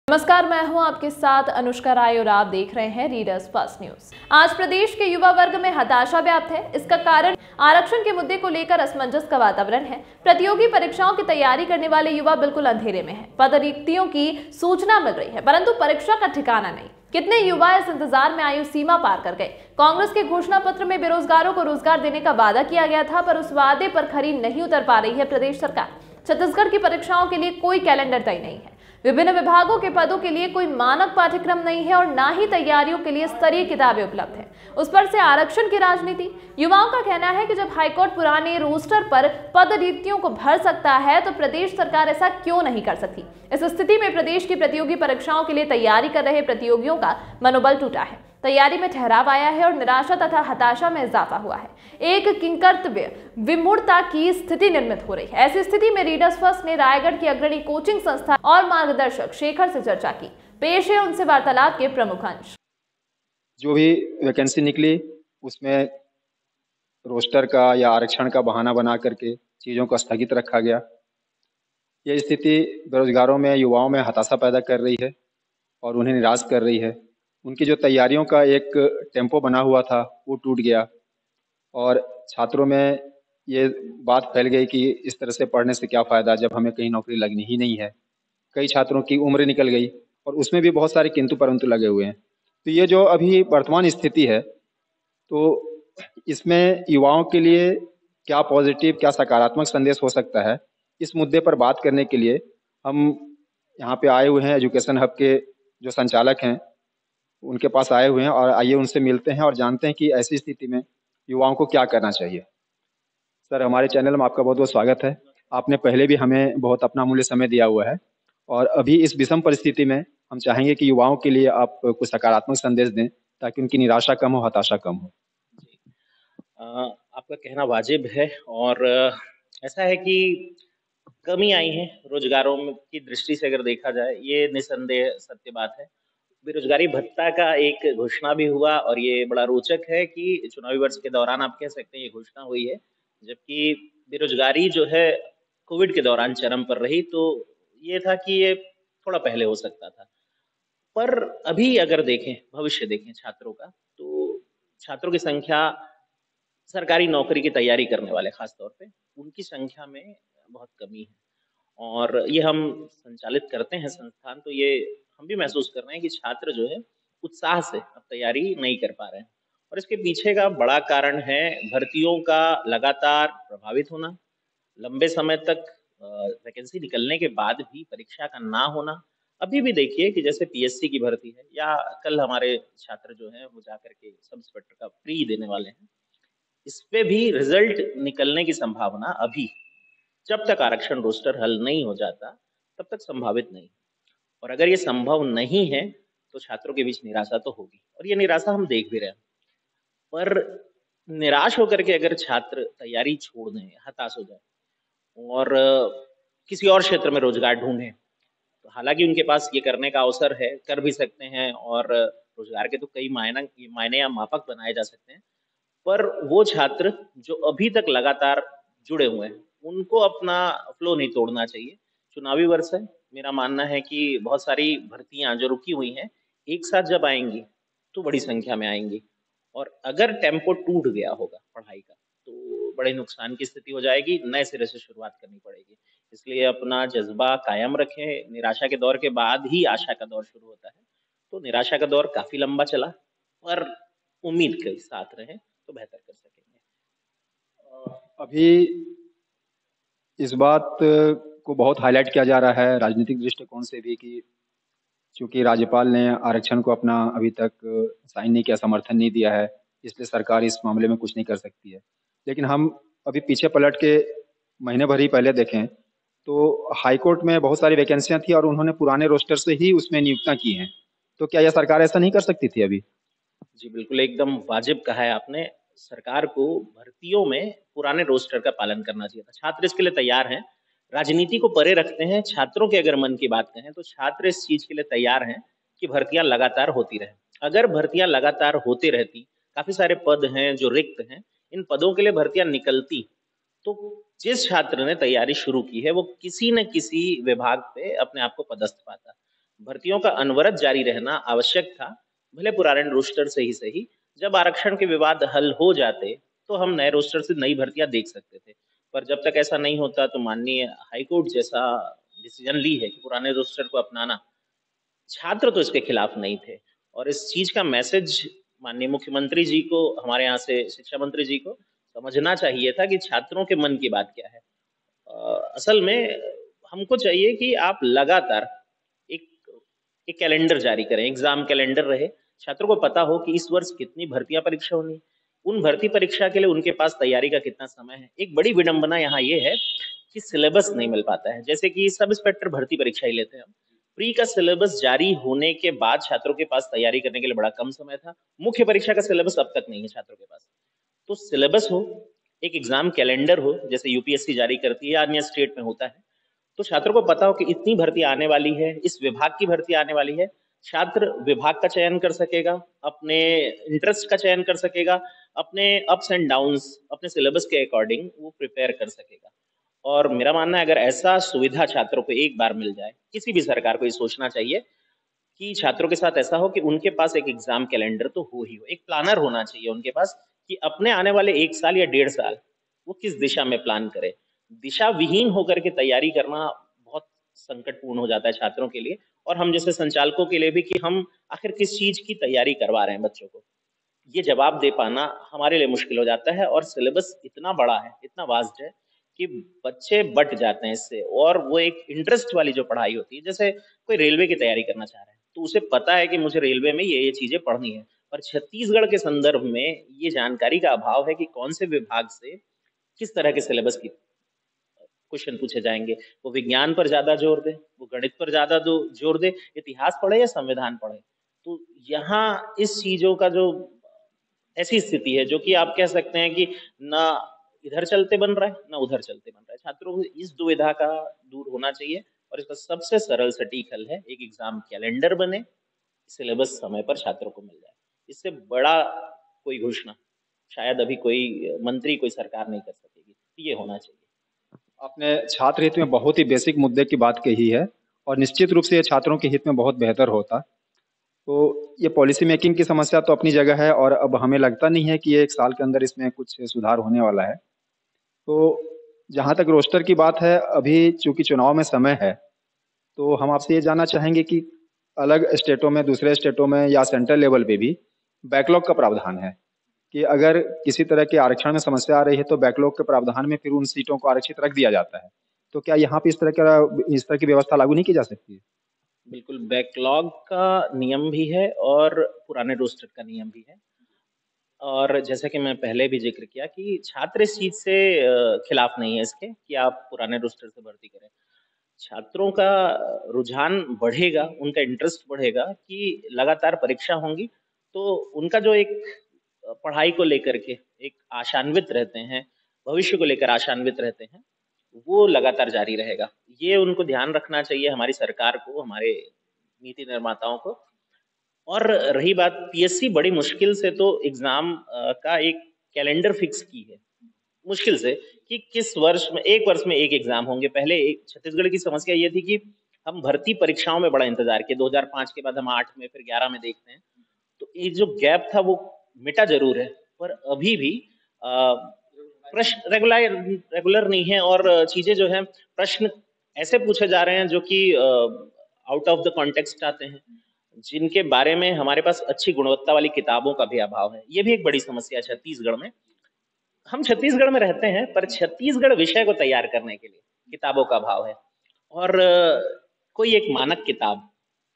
नमस्कार, मैं हूं आपके साथ अनुष्का राय और आप देख रहे हैं रीडर्स फर्स्ट न्यूज। आज प्रदेश के युवा वर्ग में हताशा व्याप्त है। इसका कारण आरक्षण के मुद्दे को लेकर असमंजस का वातावरण है। प्रतियोगी परीक्षाओं की तैयारी करने वाले युवा बिल्कुल अंधेरे में हैं। पद रिक्तियों की सूचना मिल रही है, परंतु परीक्षा का ठिकाना नहीं। कितने युवा इस इंतजार में आयु सीमा पार कर गए। कांग्रेस के घोषणा पत्र में बेरोजगारों को रोजगार देने का वादा किया गया था, पर उस वादे पर खरी नहीं उतर पा रही है प्रदेश सरकार। छत्तीसगढ़ की परीक्षाओं के लिए कोई कैलेंडर तय नहीं है। विभिन्न विभागों के पदों के लिए कोई मानक पाठ्यक्रम नहीं है और ना ही तैयारियों के लिए स्तरीय किताबें उपलब्ध हैं। उस पर से आरक्षण की राजनीति। युवाओं का कहना है कि जब हाईकोर्ट पुराने रोस्टर पर पद रिक्तियों को भर सकता है तो प्रदेश सरकार ऐसा क्यों नहीं कर सकती। इस स्थिति में प्रदेश की प्रतियोगी परीक्षाओं के लिए तैयारी कर रहे प्रतियोगियों का मनोबल टूटा है। तैयारी में ठहराव आया है और निराशा तथा हताशा में इजाफा हुआ है। एक किंकर्तव्य विमूढ़ता की स्थिति निर्मित हो रही है। ऐसी स्थिति में रीडर्स फर्स्ट ने रायगढ़ की अग्रणी कोचिंग संस्था और मार्गदर्शक शेखर से चर्चा की। पेश है उनसे वार्तालाप के प्रमुख अंश। जो भी वैकेंसी निकली उसमें रोस्टर का या आरक्षण का बहाना बना करके चीज़ों को स्थगित रखा गया। यह स्थिति बेरोजगारों में, युवाओं में हताशा पैदा कर रही है और उन्हें निराश कर रही है। उनकी जो तैयारियों का एक टेम्पो बना हुआ था वो टूट गया और छात्रों में ये बात फैल गई कि इस तरह से पढ़ने से क्या फ़ायदा जब हमें कहीं नौकरी लगनी ही नहीं है। कई छात्रों की उम्र निकल गई और उसमें भी बहुत सारे किंतु परंतु लगे हुए हैं। तो ये जो अभी वर्तमान स्थिति है, तो इसमें युवाओं के लिए क्या पॉजिटिव, क्या सकारात्मक संदेश हो सकता है, इस मुद्दे पर बात करने के लिए हम यहाँ पे आए हुए हैं। एजुकेशन हब के जो संचालक हैं उनके पास आए हुए हैं और आइए उनसे मिलते हैं और जानते हैं कि ऐसी स्थिति में युवाओं को क्या करना चाहिए। सर, हमारे चैनल में आपका बहुत बहुत स्वागत है। आपने पहले भी हमें बहुत अपना अमूल्य समय दिया हुआ है और अभी इस विषम परिस्थिति में हम चाहेंगे कि युवाओं के लिए आप कुछ सकारात्मक संदेश दें ताकि उनकी निराशा कम हो, हताशा कम हो। आपका कहना वाजिब है और ऐसा है कि कमी आई है रोजगारों की दृष्टि से अगर देखा जाए, ये निसंदेह सत्य बात है। बेरोजगारी भत्ता का एक घोषणा भी हुआ और ये बड़ा रोचक है कि चुनावी वर्ष के दौरान आप कह सकते हैं ये घोषणा हुई है, जबकि बेरोजगारी जो है कोविड के दौरान चरम पर रही। तो ये था कि ये थोड़ा पहले हो सकता था, पर अभी अगर देखें, भविष्य देखें छात्रों का, तो छात्रों की संख्या, सरकारी नौकरी की तैयारी करने वाले खास तौर पे, उनकी संख्या में बहुत कमी है। और ये हम संचालित करते हैं संस्थान, तो ये हम भी महसूस कर रहे हैं कि छात्र जो है उत्साह से अब तैयारी नहीं कर पा रहे हैं और इसके पीछे का बड़ा कारण है भर्तियों का लगातार प्रभावित होना, लंबे समय तक वैकेंसी निकलने के बाद भी परीक्षा का ना होना। अभी भी देखिए कि जैसे पीएससी की भर्ती है या कल हमारे छात्र जो हैं वो जाकर के सब इंस्पेक्टर का प्री देने वाले हैं, इस पे भी रिजल्ट निकलने की संभावना अभी, जब तक आरक्षण रोस्टर हल नहीं हो जाता तब तक संभावित नहीं। और अगर ये संभव नहीं है तो छात्रों के बीच निराशा तो होगी और ये निराशा हम देख भी रहे हैं। पर निराश होकर के अगर छात्र तैयारी छोड़ दें, हताश हो जाए और किसी और क्षेत्र में रोजगार ढूंढें, तो हालांकि उनके पास ये करने का अवसर है, कर भी सकते हैं और रोजगार के तो कई मायने या मापक बनाए जा सकते हैं। पर वो छात्र जो अभी तक लगातार जुड़े हुए हैं, उनको अपना फ्लो नहीं तोड़ना चाहिए। चुनावी वर्ष है, मेरा मानना है कि बहुत सारी भर्तियां जो रुकी हुई हैं एक साथ जब आएंगी तो बड़ी संख्या में आएंगी और अगर टेम्पो टूट गया होगा पढ़ाई का तो बड़े नुकसान की स्थिति हो जाएगी, नए सिरे से शुरुआत करनी पड़ेगी। इसलिए अपना जज्बा कायम रखें। निराशा के दौर के बाद ही आशा का दौर शुरू होता है, तो निराशा का दौर काफी लंबा चला, पर उम्मीद के साथ रहें तो बेहतर कर सकेंगे। अभी इस बात को बहुत हाईलाइट किया जा रहा है राजनीतिक दृष्टिकोण से भी कि चूंकि राज्यपाल ने आरक्षण को अपना अभी तक साइन नहीं किया, समर्थन नहीं दिया है, इसलिए सरकार इस मामले में कुछ नहीं कर सकती है। लेकिन हम अभी पीछे पलट के महीने भर ही पहले देखें तो हाईकोर्ट में बहुत सारी वैकेंसियां थी और उन्होंने पुराने रोस्टर से ही उसमें नियुक्तियां की हैं। तो क्या यह सरकार ऐसा नहीं कर सकती थी अभी? जी बिल्कुल, एकदम वाजिब कहा है आपने। सरकार को भर्तियों में पुराने रोस्टर का पालन करना चाहिए था। छात्र इसके लिए तैयार हैं, राजनीति को परे रखते हैं। छात्रों के अगर मन की बात कहें तो छात्र इस चीज के लिए तैयार हैं कि भर्तियां लगातार होती रहें। अगर भर्तियां लगातार होती रहती, काफी सारे पद हैं जो रिक्त हैं, इन पदों के लिए भर्तियां निकलती, तो जिस छात्र ने तैयारी शुरू की है वो किसी न किसी विभाग पे अपने आप को पदस्थ पाता। भर्तियों का अनवरत जारी रहना आवश्यक था, भले पुराने रोस्टर से ही सही। जब आरक्षण के विवाद हल हो जाते तो हम नए रोस्टर से नई भर्तियां देख सकते थे, पर जब तक ऐसा नहीं होता तो माननीय हाईकोर्ट जैसा डिसीजन ली है कि पुराने रोस्टर को अपनाना, छात्र तो इसके खिलाफ नहीं थे। और इस चीज का मैसेज माननीय मुख्यमंत्री जी को, हमारे यहाँ से शिक्षा मंत्री जी को समझना चाहिए था कि छात्रों के मन की बात क्या है। असल में हमको चाहिए कि आप लगातार एक एक कैलेंडर जारी करें, एग्जाम कैलेंडर रहे, छात्रों को पता हो कि इस वर्ष कितनी भर्तियां परीक्षा होनी है, उन भर्ती परीक्षा के लिए उनके पास तैयारी का कितना समय है। एक बड़ी विडंबना यहाँ ये है कि सिलेबस नहीं मिल पाता है। जैसे कि सब इंस्पेक्टर भर्ती परीक्षा ही लेते हैं हम, प्री का सिलेबस जारी होने के बाद छात्रों के पास तैयारी करने के लिए बड़ा कम समय था। मुख्य परीक्षा का सिलेबस अब तक नहीं है छात्रों के पास। तो सिलेबस हो, एक एग्जाम कैलेंडर हो, जैसे यूपीएससी जारी करती है, अन्य स्टेट में होता है, तो छात्रों को पता हो कि इतनी भर्ती आने वाली है, इस विभाग की भर्ती आने वाली है। छात्र विभाग का चयन कर सकेगा, अपने इंटरेस्ट का चयन कर सकेगा, अपने अप्स एंड डाउन्स अपने सिलेबस के अकॉर्डिंग वो प्रिपेयर कर सकेगा। और मेरा मानना है अगर ऐसा सुविधा छात्रों को एक बार मिल जाए, किसी भी सरकार को ये सोचना चाहिए कि छात्रों के साथ ऐसा हो कि उनके पास एक एग्जाम कैलेंडर तो हो ही हो, एक प्लानर होना चाहिए उनके पास कि अपने आने वाले 1 साल या 1.5 साल वो किस दिशा में प्लान करे। दिशा विहीन होकर के तैयारी करना बहुत संकटपूर्ण हो जाता है छात्रों के लिए, और हम जैसे संचालकों के लिए भी, कि हम आखिर किस चीज की तैयारी करवा रहे हैं बच्चों को, ये जवाब दे पाना हमारे लिए मुश्किल हो जाता है। और सिलेबस इतना बड़ा है, इतना वास्ट है कि बच्चे बट जाते हैं इससे। और वो एक इंटरेस्ट वाली जो पढ़ाई होती है, जैसे कोई रेलवे की तैयारी करना चाह रहा है तो उसे पता है कि मुझे रेलवे में ये चीजें पढ़नी है, पर छत्तीसगढ़ के संदर्भ में ये जानकारी का अभाव है कि कौन से विभाग से किस तरह के सिलेबस की क्वेश्चन पूछे जाएंगे। वो विज्ञान पर ज्यादा जोर दे, वो गणित पर ज्यादा जोर दे, इतिहास पढ़े या संविधान पढ़े। तो यहाँ इस चीजों का जो ऐसी स्थिति है जो कि आप कह सकते हैं कि ना इधर चलते बन रहा है ना उधर चलते बन रहा है। छात्रों को इस दुविधा का दूर होना चाहिए, और इसका सबसे सरल सटीक हल है एक एग्जाम कैलेंडर बने, सिलेबस समय पर छात्रों को मिल जाए। इससे बड़ा कोई घोषणा शायद अभी कोई मंत्री, कोई सरकार नहीं कर सकेगी। ये होना चाहिए। आपने छात्र हित में बहुत ही बेसिक मुद्दे की बात कही है, और निश्चित रूप से ये छात्रों के हित में बहुत बेहतर होता। तो ये पॉलिसी मेकिंग की समस्या तो अपनी जगह है, और अब हमें लगता नहीं है कि ये 1 साल के अंदर इसमें कुछ सुधार होने वाला है। तो जहाँ तक रोस्टर की बात है, अभी चूंकि चुनाव में समय है, तो हम आपसे ये जानना चाहेंगे कि अलग स्टेटों में, दूसरे स्टेटों में या सेंट्रल लेवल पे भी बैकलॉग का प्रावधान है कि अगर किसी तरह के आरक्षण में समस्या आ रही है तो बैकलॉग के प्रावधान में फिर उन सीटों को आरक्षित रख दिया जाता है। तो क्या यहाँ पे इस तरह की व्यवस्था लागू नहीं की जा सकती है? बिल्कुल, बैकलॉग का नियम भी है और पुराने रोस्टर का नियम भी है। और जैसा कि मैं पहले भी जिक्र किया कि छात्र इस चीज से खिलाफ नहीं है इसके कि आप पुराने रोस्टर से भर्ती करें। छात्रों का रुझान बढ़ेगा, उनका इंटरेस्ट बढ़ेगा कि लगातार परीक्षा होंगी, तो उनका जो एक पढ़ाई को लेकर के एक आशान्वित रहते हैं, भविष्य को लेकर आशान्वित रहते हैं, वो लगातार जारी रहेगा। ये उनको ध्यान रखना चाहिए, हमारी सरकार को, हमारे नीति निर्माताओं को। और रही बात पीएससी, बड़ी मुश्किल से तो एग्जाम का एक कैलेंडर फिक्स की है, मुश्किल से, कि किस वर्ष में, एक वर्ष में एक एग्जाम होंगे। पहले एक छत्तीसगढ़ की समस्या ये थी कि हम भर्ती परीक्षाओं में बड़ा इंतजार किए, 2005 के बाद हम 8 में फिर 11 में देखते हैं, तो ये जो गैप था वो मिटा जरूर है, पर अभी भी प्रश्न रेगुलर नहीं है, और चीजें जो है, प्रश्न ऐसे पूछे जा रहे हैं जो कि आउट ऑफ द कॉन्टेक्स्ट आते हैं, जिनके बारे में हमारे पास अच्छी गुणवत्ता वाली किताबों का भी अभाव है। ये भी एक बड़ी समस्या है छत्तीसगढ़ में। हम छत्तीसगढ़ में रहते हैं, पर छत्तीसगढ़ विषय को तैयार करने के लिए किताबों का अभाव है। और कोई एक मानक किताब,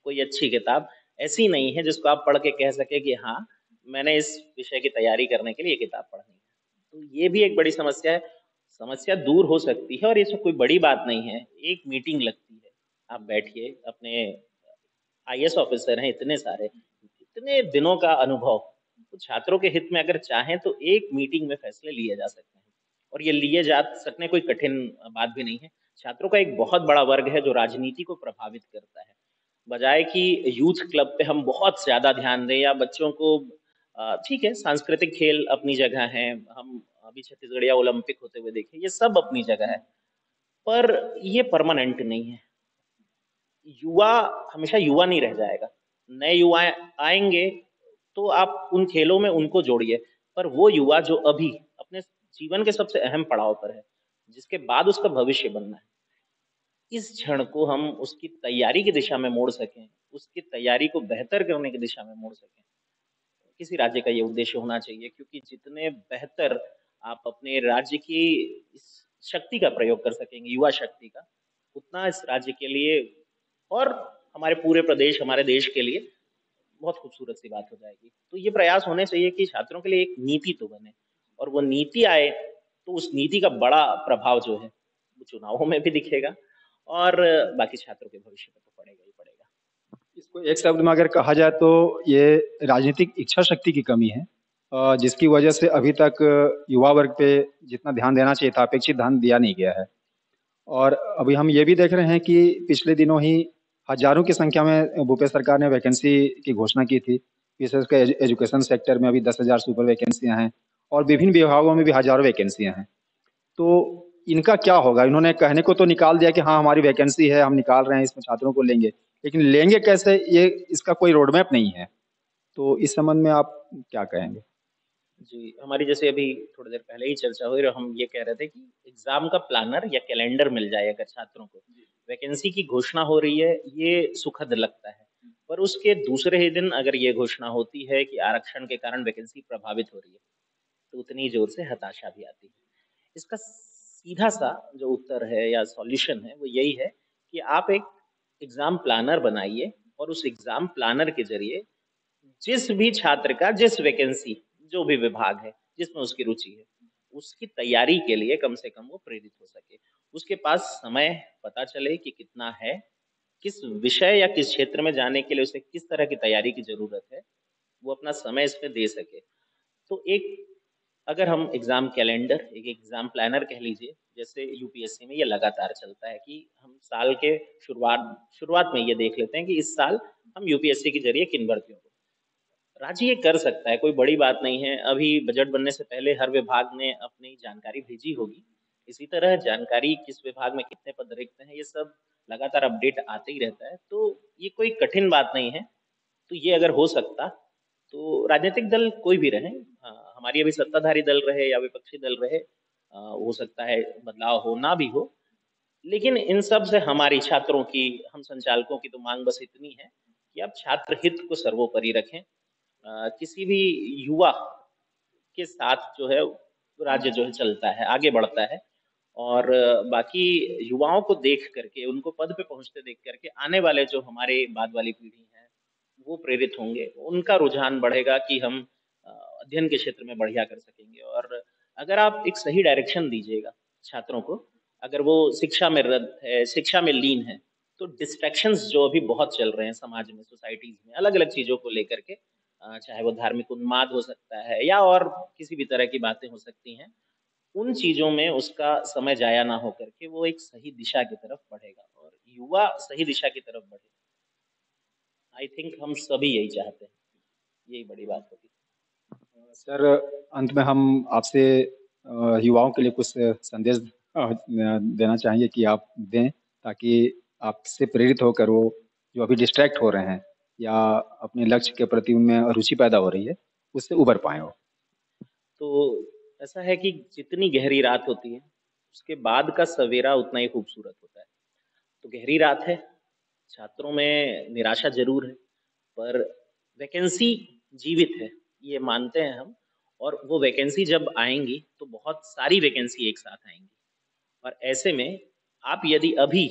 कोई अच्छी किताब ऐसी नहीं है जिसको आप पढ़ के कह सके कि हाँ, मैंने इस विषय की तैयारी करने के लिए ये किताब पढ़नी है। तो ये भी एक बड़ी समस्या है। समस्या दूर हो सकती है और इसमें कोई बड़ी बात नहीं है, एक मीटिंग लगती है, आप बैठिए, अपने आईएएस ऑफिसर हैं इतने सारे, इतने दिनों का अनुभव, तो छात्रों के हित में अगर चाहें तो एक मीटिंग में फैसले लिए जा सकते हैं, और ये लिए जा सकने कोई कठिन बात भी नहीं है। छात्रों का एक बहुत बड़ा वर्ग है जो राजनीति को प्रभावित करता है। बजाय कि यूथ क्लब पे हम बहुत ज्यादा ध्यान दें या बच्चों को, ठीक है, सांस्कृतिक खेल अपनी जगह है, हम अभी छत्तीसगढ़िया ओलंपिक होते हुए देखें, ये सब अपनी जगह है, पर ये परमानेंट नहीं है। युवा हमेशा युवा नहीं रह जाएगा। नए युवा आएंगे तो आप उन खेलों में उनको जोड़िए, पर वो युवा जो अभी अपने जीवन के सबसे अहम पड़ाव पर है, जिसके बाद उसका भविष्य बनना है, इस क्षण को हम उसकी तैयारी की दिशा में मोड़ सकें, उसकी तैयारी को बेहतर करने की दिशा में मोड़ सकें, किसी राज्य का ये उद्देश्य होना चाहिए। क्योंकि जितने बेहतर आप अपने राज्य की इस शक्ति का प्रयोग कर सकेंगे, युवा शक्ति का, उतना इस राज्य के लिए और हमारे पूरे प्रदेश, हमारे देश के लिए बहुत खूबसूरत सी बात हो जाएगी। तो ये प्रयास होने चाहिए कि छात्रों के लिए एक नीति तो बने, और वो नीति आए तो उस नीति का बड़ा प्रभाव जो है वो चुनावों में भी दिखेगा, और बाकी छात्रों के भविष्य में तो पड़ेगा ही पड़ेगा। इसको एक शब्द में अगर कहा जाए तो ये राजनीतिक इच्छा शक्ति की कमी है, जिसकी वजह से अभी तक युवा वर्ग पे जितना ध्यान देना चाहिए था, अपेक्षित ध्यान दिया नहीं गया है। और अभी हम ये भी देख रहे हैं कि पिछले दिनों ही हजारों की संख्या में भूपेश सरकार ने वैकेंसी की घोषणा की थी। विशेषकर एजुकेशन सेक्टर में अभी 10,000 सुपर वैकेंसियां हैं, और विभिन्न विभागों में भी हजारों वैकेंसियां हैं। तो इनका क्या होगा? इन्होंने कहने को तो निकाल दिया कि हाँ हमारी वैकेंसी है, हम निकाल रहे हैं, इसमें छात्रों को लेंगे, लेकिन लेंगे कैसे, ये इसका कोई रोड मैप नहीं है। तो इस संबंध में आप क्या कहेंगे? जी, हमारी जैसे अभी थोड़ी देर पहले ही चर्चा हुई और हम ये कह रहे थे कि एग्जाम का प्लानर या कैलेंडर मिल जाए अगर छात्रों को, वैकेंसी की घोषणा हो रही है, ये सुखद लगता है। पर उसके दूसरे ही दिन अगर ये घोषणा होती है कि आरक्षण के कारण वैकेंसी प्रभावित हो रही है, तो उतनी जोर से हताशा भी आती है। इसका सीधा सा जो उत्तर है या सॉल्यूशन है वो यही है कि आप एक एग्जाम प्लानर बनाइए, और उस एग्जाम प्लानर के जरिए जिस भी छात्र का जिस वैकेंसी, जो भी विभाग है जिसमें उसकी रुचि है, उसकी तैयारी के लिए कम से कम वो प्रेरित हो सके। उसके पास समय पता चले कि कितना है, किस विषय या किस क्षेत्र में जाने के लिए उसे किस तरह की तैयारी की जरूरत है, वो अपना समय इसमें दे सके। तो एक अगर हम एग्जाम कैलेंडर, एक एग्जाम प्लानर कह लीजिए, जैसे यूपीएससी में ये लगातार चलता है कि हम साल के शुरुआत में ये देख लेते हैं कि इस साल हम यूपीएससी के जरिए किन भर्तियों को, राज्य ये कर सकता है, कोई बड़ी बात नहीं है। अभी बजट बनने से पहले हर विभाग ने अपनी जानकारी भेजी होगी। इसी तरह जानकारी किस विभाग में कितने पद रिक्त हैं, ये सब लगातार अपडेट आते ही रहता है। तो ये कोई कठिन बात नहीं है। तो ये अगर हो सकता तो राजनीतिक दल कोई भी रहे, हमारी अभी सत्ताधारी दल रहे या विपक्षी दल रहे, हो सकता है बदलाव हो ना भी हो, लेकिन इन सब से हमारी छात्रों की, हम संचालकों की तो मांग बस इतनी है कि आप छात्र हित को सर्वोपरि रखें। किसी भी युवा के साथ जो है राज्य जो है चलता है, आगे बढ़ता है, और बाकी युवाओं को देख करके, उनको पद पे पहुंचते देख करके आने वाले जो हमारे बाद वाली पीढ़ी है वो प्रेरित होंगे, उनका रुझान बढ़ेगा कि हम अध्ययन के क्षेत्र में बढ़िया कर सकेंगे। और अगर आप एक सही डायरेक्शन दीजिएगा छात्रों को, अगर वो शिक्षा में रत है, शिक्षा में लीन है, तो डिस्ट्रैक्शंस जो अभी बहुत चल रहे हैं समाज में, सोसाइटीज में, अलग अलग चीजों को लेकर के, चाहे वो धार्मिक उन्माद हो सकता है या और किसी भी तरह की बातें हो सकती हैं, उन चीजों में उसका समय जाया ना हो करके वो एक सही दिशा की तरफ बढ़ेगा, और युवा सही दिशा की तरफ बढ़े। आई थिंक हम सभी यही चाहते हैं, यही बड़ी बात होगी। सर, अंत में हम आपसे युवाओं के लिए कुछ संदेश देना चाहेंगे कि आप दें, ताकि आपसे प्रेरित होकर वो जो अभी डिस्ट्रैक्ट हो रहे हैं या अपने लक्ष्य के प्रति उनमें रुचि पैदा हो रही है, उससे उबर पाए वो। तो ऐसा है कि जितनी गहरी रात होती है उसके बाद का सवेरा उतना ही खूबसूरत होता है। तो गहरी रात है, छात्रों में निराशा जरूर है, पर वैकेंसी जीवित है, ये मानते हैं हम। और वो वैकेंसी जब आएंगी तो बहुत सारी वैकेंसी एक साथ आएंगी, और ऐसे में आप यदि अभी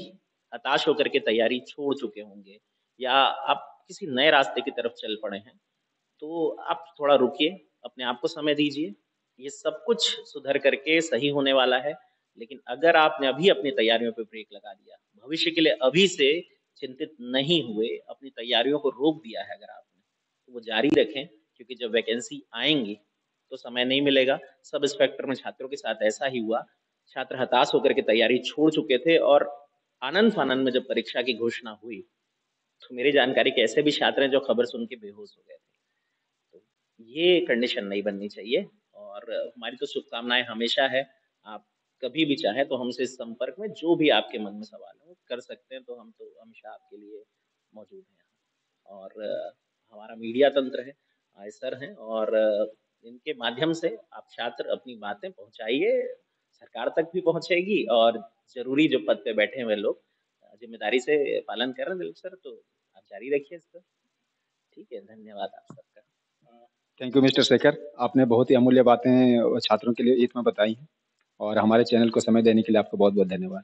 हताश होकर के तैयारी छोड़ चुके होंगे या आप किसी नए रास्ते की तरफ चल पड़े हैं, तो आप थोड़ा रुकिए, अपने आप को समय दीजिए। ये सब कुछ सुधर करके सही होने वाला है। लेकिन अगर आपने अभी अपनी तैयारियों पे ब्रेक लगा दिया, भविष्य के लिए अभी से चिंतित नहीं हुए, अपनी तैयारियों को रोक दिया है अगर आपने, तो वो जारी रखें, क्योंकि जब वैकेंसी आएंगी तो समय नहीं मिलेगा। सब इंस्पेक्टर में छात्रों के साथ ऐसा ही हुआ, छात्र हताश होकर के तैयारी छोड़ चुके थे, और आनंद फानंद में जब परीक्षा की घोषणा हुई तो मेरी जानकारी के ऐसे भी छात्र हैं जो खबर सुन के बेहोश हो गए थे। तो ये कंडीशन नहीं बननी चाहिए, और हमारी तो शुभकामनाएं हमेशा है। आप कभी भी चाहें तो हमसे इस संपर्क में जो भी आपके मन में सवाल हो कर सकते हैं, तो हम तो हमेशा आपके लिए मौजूद हैं यहाँ। और हमारा मीडिया तंत्र है, आयसर हैं, और इनके माध्यम से आप छात्र अपनी बातें पहुँचाइए, सरकार तक भी पहुँचेगी, और ज़रूरी जो पद पे बैठे हुए लोग ज़िम्मेदारी से पालन कर रहे हैं दिलीप सर, तो आप जारी रखिए इसको। ठीक है, धन्यवाद आप सबका। थैंक यू मिस्टर शेखर, आपने बहुत ही अमूल्य बातें छात्रों के लिए हित में बताई हैं और हमारे चैनल को समय देने के लिए आपका बहुत बहुत धन्यवाद।